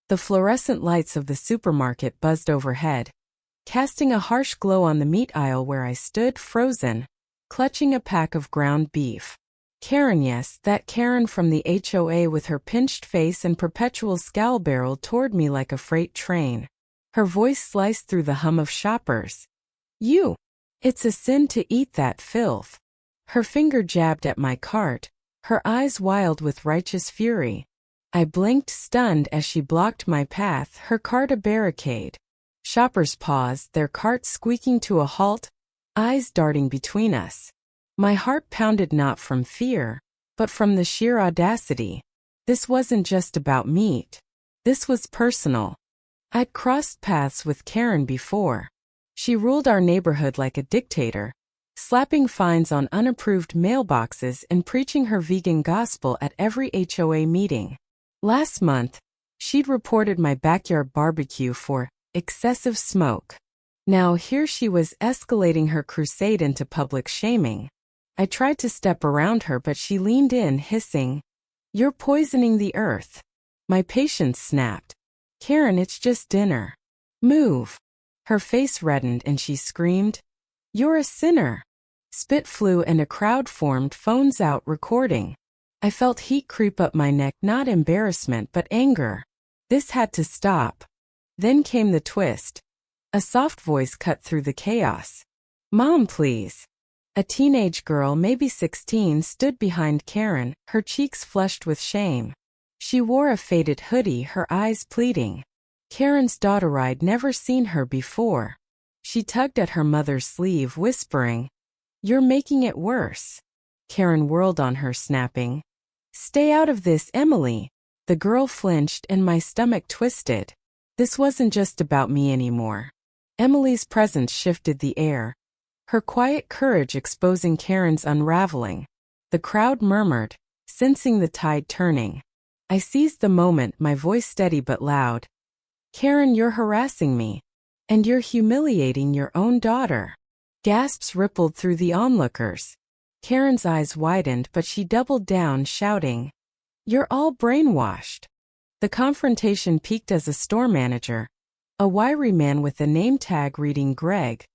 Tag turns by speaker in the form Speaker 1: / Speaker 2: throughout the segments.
Speaker 1: The fluorescent lights of the supermarket buzzed overhead, casting a harsh glow on the meat aisle where I stood frozen, clutching a pack of ground beef. Karen, yes, that Karen from the HOA with her pinched face and perpetual scowl barreled toward me like a freight train. Her voice sliced through the hum of shoppers. You! It's a sin to eat that filth. Her finger jabbed at my cart, her eyes wild with righteous fury. I blinked stunned as she blocked my path, her cart a barricade. Shoppers paused, their cart squeaking to a halt, eyes darting between us. My heart pounded not from fear, but from the sheer audacity. This wasn't just about meat. This was personal. I'd crossed paths with Karen before. She ruled our neighborhood like a dictator, slapping fines on unapproved mailboxes and preaching her vegan gospel at every HOA meeting. Last month, she'd reported my backyard barbecue for excessive smoke. Now here she was escalating her crusade into public shaming. I tried to step around her, but she leaned in, hissing, "You're poisoning the earth." My patience snapped. "Karen, it's just dinner. Move." Her face reddened and she screamed, "You're a sinner." Spit flew and a crowd formed, phones out, recording. I felt heat creep up my neck, not embarrassment but anger. This had to stop. Then came the twist. A soft voice cut through the chaos. "Mom, please." A teenage girl, maybe 16, stood behind Karen, her cheeks flushed with shame. She wore a faded hoodie, her eyes pleading. Karen's daughter, I'd never seen her before. She tugged at her mother's sleeve, whispering, "You're making it worse." Karen whirled on her, snapping, "Stay out of this, Emily." The girl flinched and my stomach twisted. This wasn't just about me anymore. Emily's presence shifted the air, her quiet courage exposing Karen's unraveling. The crowd murmured, sensing the tide turning. I seized the moment, my voice steady but loud. "Karen, you're harassing me. And you're humiliating your own daughter." Gasps rippled through the onlookers. Karen's eyes widened, but she doubled down, shouting, "You're all brainwashed." The confrontation peaked as a store manager, a wiry man with a name tag reading Greg,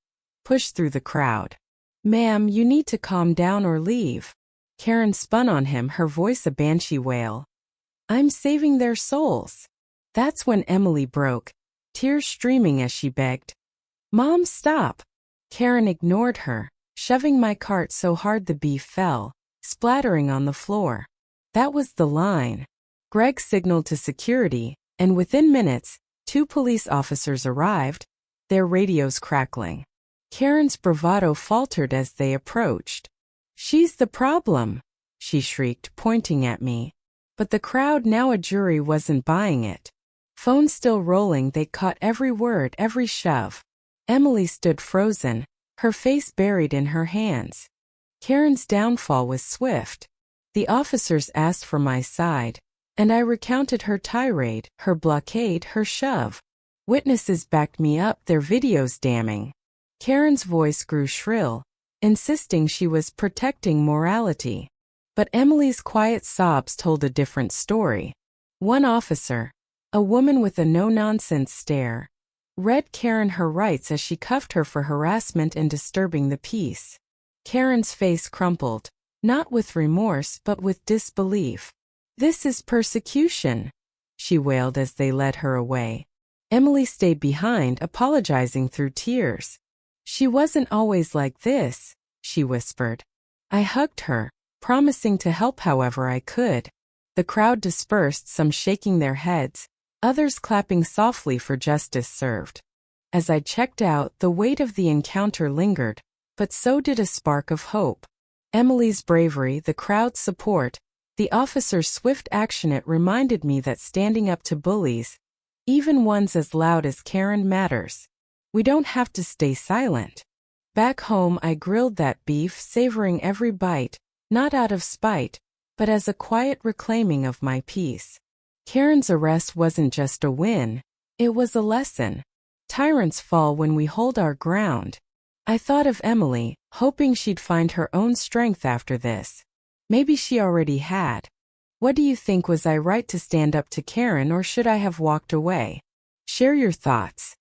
Speaker 1: pushed through the crowd. "Ma'am, you need to calm down or leave." Karen spun on him, her voice a banshee wail. "I'm saving their souls." That's when Emily broke, tears streaming as she begged, "Mom, stop." Karen ignored her, shoving my cart so hard the beef fell, splattering on the floor. That was the line. Greg signaled to security, and within minutes, 2 police officers arrived, their radios crackling. Karen's bravado faltered as they approached. "She's the problem," she shrieked, pointing at me. But the crowd, now a jury, wasn't buying it. Phone still rolling, they caught every word, every shove. Emily stood frozen, her face buried in her hands. Karen's downfall was swift. The officers asked for my side, and I recounted her tirade, her blockade, her shove. Witnesses backed me up, their videos damning. Karen's voice grew shrill, insisting she was protecting morality. But Emily's quiet sobs told a different story. One officer, a woman with a no-nonsense stare, read Karen her rights as she cuffed her for harassment and disturbing the peace. Karen's face crumpled, not with remorse but with disbelief. "This is persecution," she wailed as they led her away. Emily stayed behind, apologizing through tears. "She wasn't always like this," she whispered. I hugged her, promising to help however I could. The crowd dispersed, some shaking their heads, others clapping softly for justice served. As I checked out, the weight of the encounter lingered, but so did a spark of hope. Emily's bravery, the crowd's support, the officer's swift action, it reminded me that standing up to bullies, even ones as loud as Karen, matters. We don't have to stay silent. Back home, I grilled that beef, savoring every bite, not out of spite, but as a quiet reclaiming of my peace. Karen's arrest wasn't just a win, it was a lesson. Tyrants fall when we hold our ground. I thought of Emily, hoping she'd find her own strength after this. Maybe she already had. What do you think? Was I right to stand up to Karen or should I have walked away? Share your thoughts.